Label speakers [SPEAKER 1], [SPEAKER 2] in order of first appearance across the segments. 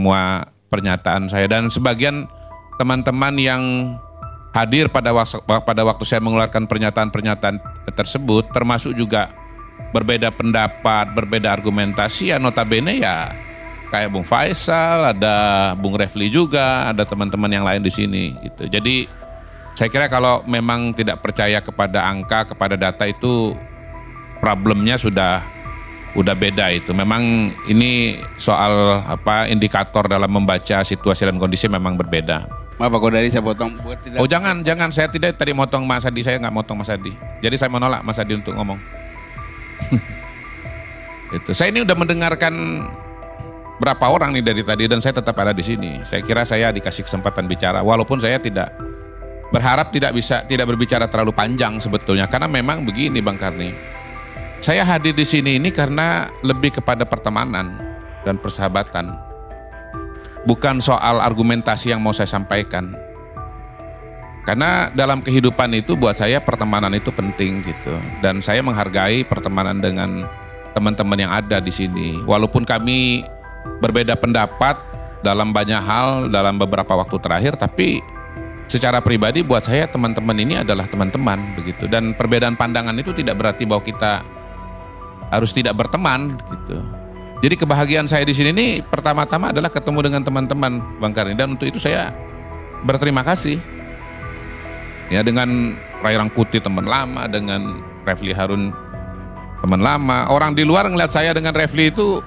[SPEAKER 1] semua pernyataan saya, dan sebagian teman-teman yang hadir pada waktu saya mengeluarkan pernyataan-pernyataan tersebut, termasuk juga berbeda pendapat, berbeda argumentasi, ya notabene ya kayak Bung Faisal, ada Bung Refli juga, ada teman-teman yang lain di sini gitu. Jadi saya kira kalau memang tidak percaya kepada angka, kepada data, itu problemnya sudah beda itu. Memang ini soal indikator dalam membaca situasi dan kondisi memang berbeda.
[SPEAKER 2] Maaf Pak Kodari, saya potong.
[SPEAKER 1] Oh jangan, saya tidak tadi motong Mas Adi, saya nggak motong Mas Adi. Jadi saya menolak Mas Adi untuk ngomong. Itu. Saya ini udah mendengarkan berapa orang nih dari tadi, dan saya tetap ada di sini. Saya kira saya dikasih kesempatan bicara, walaupun saya tidak berharap tidak berbicara terlalu panjang sebetulnya, karena memang begini Bang Karni. Saya hadir di sini ini karena lebih kepada pertemanan dan persahabatan. Bukan soal argumentasi yang mau saya sampaikan. Karena dalam kehidupan itu buat saya pertemanan itu penting gitu. Dan saya menghargai pertemanan dengan teman-teman yang ada di sini. Walaupun kami berbeda pendapat dalam banyak hal dalam beberapa waktu terakhir, tapi secara pribadi buat saya teman-teman ini adalah teman-teman begitu. Dan perbedaan pandangan itu tidak berarti bahwa kita harus tidak berteman gitu. Jadi kebahagiaan saya di sini ini pertama-tama adalah ketemu dengan teman-teman Bang Karni, dan untuk itu saya berterima kasih. Ya, dengan Ray Rangkuti teman lama, dengan Refli Harun teman lama. Orang di luar ngeliat saya dengan Refli itu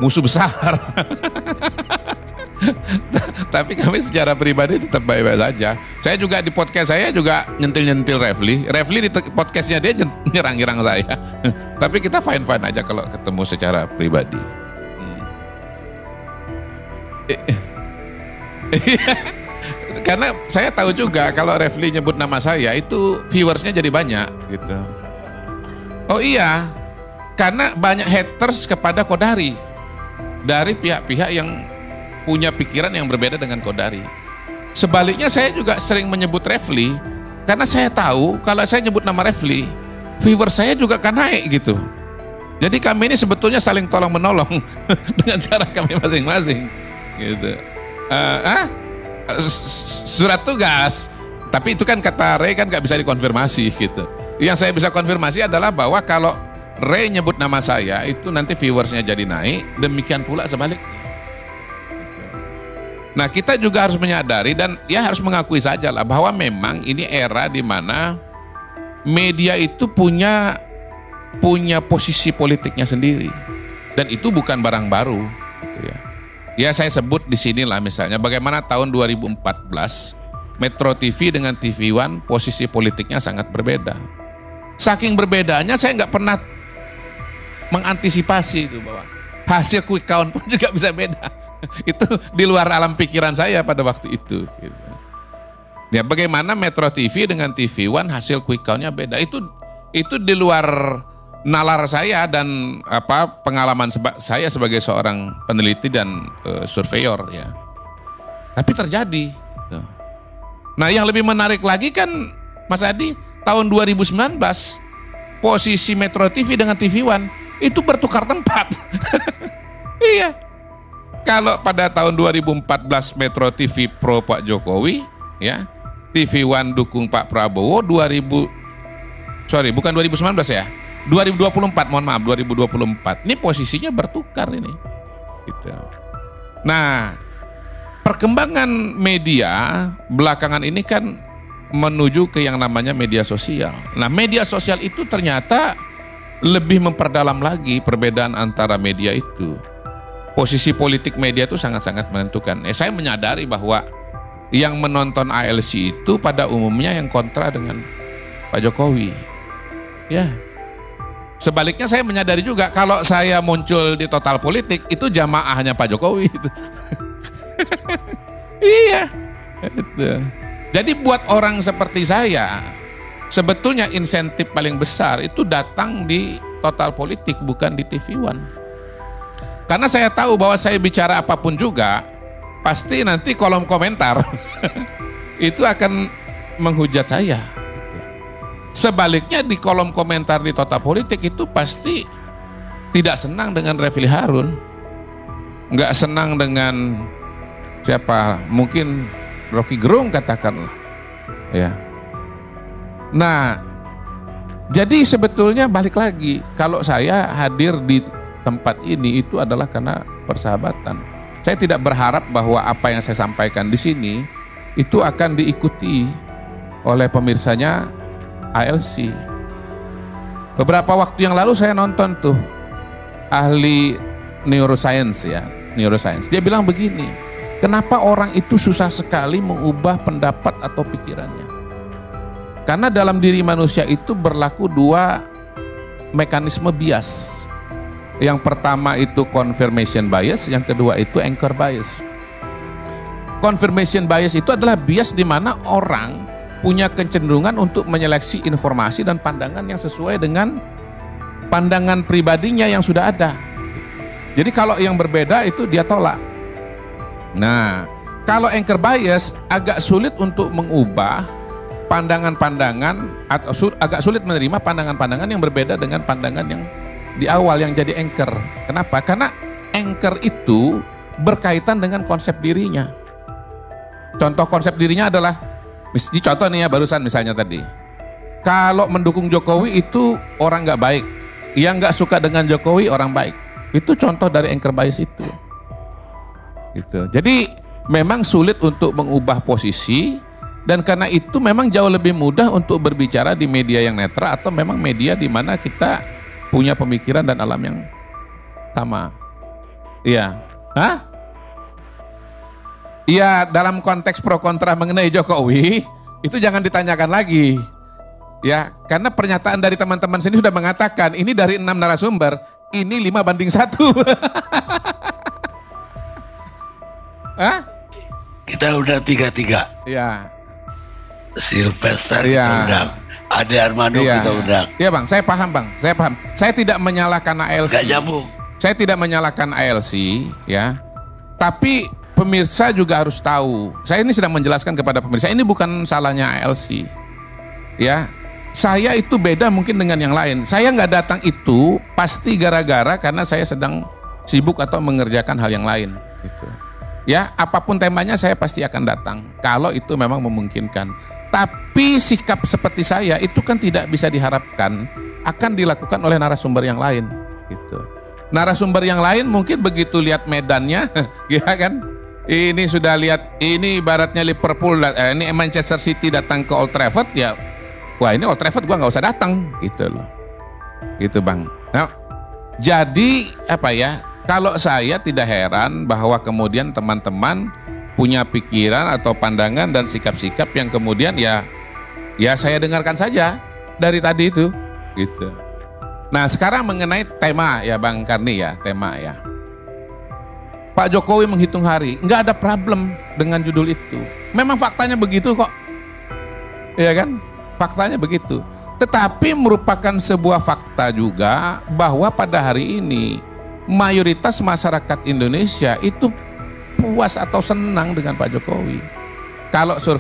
[SPEAKER 1] musuh besar. Tapi kami secara pribadi tetap baik-baik saja. Saya juga di podcast saya juga nyentil-nyentil Refli. Refli di podcastnya dia nyerang-nyerang saya. Tapi kita fine-fine aja kalau ketemu secara pribadi. Karena saya tahu juga kalau Refli nyebut nama saya itu viewersnya jadi banyak gitu. Oh iya, karena banyak haters kepada Kodari dari pihak-pihak yang punya pikiran yang berbeda dengan Kodari. Sebaliknya saya juga sering menyebut Refli karena saya tahu kalau saya nyebut nama Refli, viewer saya juga akan naik gitu. Jadi kami ini sebetulnya saling tolong menolong dengan cara kami masing-masing gitu. Surat tugas, tapi itu kan kata Ray kan nggak bisa dikonfirmasi gitu. Yang saya bisa konfirmasi adalah bahwa kalau Ray nyebut nama saya itu nanti viewersnya jadi naik, demikian pula sebaliknya. Nah, kita juga harus menyadari dan ya harus mengakui saja lah bahwa memang ini era di mana media itu punya posisi politiknya sendiri, dan itu bukan barang baru gitu ya. Ya saya sebut di sini lah misalnya bagaimana tahun 2014 Metro TV dengan TV One posisi politiknya sangat berbeda. Saking berbedanya saya nggak pernah mengantisipasi itu bahwa hasil quick count pun juga bisa beda. Itu di luar alam pikiran saya pada waktu itu gitu. Ya bagaimana Metro TV dengan TV One hasil quick countnya beda, itu di luar nalar saya dan pengalaman saya sebagai seorang peneliti dan surveyor ya. Tapi terjadi gitu. Nah yang lebih menarik lagi kan Mas Adi, tahun 2019 posisi Metro TV dengan TV One itu bertukar tempat. Iya. Kalau pada tahun 2014 Metro TV pro Pak Jokowi, ya, TV One dukung Pak Prabowo, bukan 2019 ya, 2024, mohon maaf, 2024. Ini posisinya bertukar ini. Gitu. Nah, perkembangan media belakangan ini kan menuju ke yang namanya media sosial. Nah, media sosial itu ternyata lebih memperdalam lagi perbedaan antara media itu. Posisi politik media itu sangat-sangat menentukan. Saya menyadari bahwa yang menonton ALC itu pada umumnya yang kontra dengan Pak Jokowi. Ya. Sebaliknya saya menyadari juga kalau saya muncul di Total Politik itu jamaahnya Pak Jokowi itu. Iya. Itu. Jadi buat orang seperti saya, sebetulnya insentif paling besar itu datang di Total Politik, bukan di TV One. Karena saya tahu bahwa saya bicara apapun juga, pasti nanti kolom komentar itu akan menghujat saya. Sebaliknya di kolom komentar di Total Politik itu pasti tidak senang dengan Refli Harun. nggak senang dengan siapa, mungkin Rocky Gerung katakanlah, ya. Nah, jadi sebetulnya balik lagi, kalau saya hadir di tempat ini itu adalah karena persahabatan. Saya tidak berharap bahwa apa yang saya sampaikan di sini itu akan diikuti oleh pemirsanya ALC. Beberapa waktu yang lalu saya nonton tuh ahli neuroscience ya, neuroscience. Dia bilang begini, kenapa orang itu susah sekali mengubah pendapat atau pikirannya? Karena dalam diri manusia itu berlaku dua mekanisme bias. Yang pertama itu confirmation bias, yang kedua itu anchor bias. Confirmation bias itu adalah bias di mana orang punya kecenderungan untuk menyeleksi informasi dan pandangan yang sesuai dengan pandangan pribadinya yang sudah ada. Jadi kalau yang berbeda itu dia tolak. Nah, kalau anchor bias agak sulit untuk mengubah pandangan-pandangan atau agak sulit menerima pandangan-pandangan yang berbeda dengan pandangan yang di awal yang jadi anchor. Kenapa? Karena anchor itu berkaitan dengan konsep dirinya. Contoh konsep dirinya adalah, contoh nih ya barusan misalnya tadi, kalau mendukung Jokowi itu orang nggak baik, yang nggak suka dengan Jokowi orang baik. Itu contoh dari anchor bias itu. Gitu. Jadi memang sulit untuk mengubah posisi, dan karena itu memang jauh lebih mudah untuk berbicara di media yang netral atau memang media di mana kita punya pemikiran dan alam yang sama. Iya. Hah? Iya, dalam konteks pro kontra mengenai Jokowi itu jangan ditanyakan lagi. Ya, karena pernyataan dari teman-teman sini sudah mengatakan ini dari 6 narasumber, ini 5:1. Hah?
[SPEAKER 2] Kita udah 3-3.
[SPEAKER 1] Iya.
[SPEAKER 2] Sylvester
[SPEAKER 1] ya.
[SPEAKER 2] Kita undang. Ade Armando
[SPEAKER 1] ya.
[SPEAKER 2] Kita undang.
[SPEAKER 1] Iya bang, saya paham bang, saya paham. Saya tidak menyalahkan ALC.
[SPEAKER 2] Gak nyambung.
[SPEAKER 1] Saya tidak menyalahkan ALC, ya. Tapi pemirsa juga harus tahu. Saya ini sedang menjelaskan kepada pemirsa, ini bukan salahnya ALC. Ya, saya itu beda mungkin dengan yang lain. Saya nggak datang itu pasti gara-gara karena saya sedang sibuk atau mengerjakan hal yang lain. Gitu. Ya, apapun temanya saya pasti akan datang kalau itu memang memungkinkan. Tapi sikap seperti saya itu kan tidak bisa diharapkan akan dilakukan oleh narasumber yang lain. Gitu. Narasumber yang lain mungkin begitu lihat medannya, ya kan? Ini sudah lihat, ini ibaratnya Liverpool, ini Manchester City datang ke Old Trafford, ya, wah ini Old Trafford gua nggak usah datang, gitu loh, gitu bang. Nah, jadi apa ya? Kalau saya tidak heran bahwa kemudian teman-teman punya pikiran atau pandangan dan sikap-sikap yang kemudian ya saya dengarkan saja dari tadi itu, gitu. Nah sekarang mengenai tema ya Bang Karni ya, tema ya. Pak Jokowi menghitung hari, nggak ada problem dengan judul itu. Memang faktanya begitu kok, ya kan? Faktanya begitu. Tetapi merupakan sebuah fakta juga bahwa pada hari ini mayoritas masyarakat Indonesia itu puas atau senang dengan Pak Jokowi. Kalau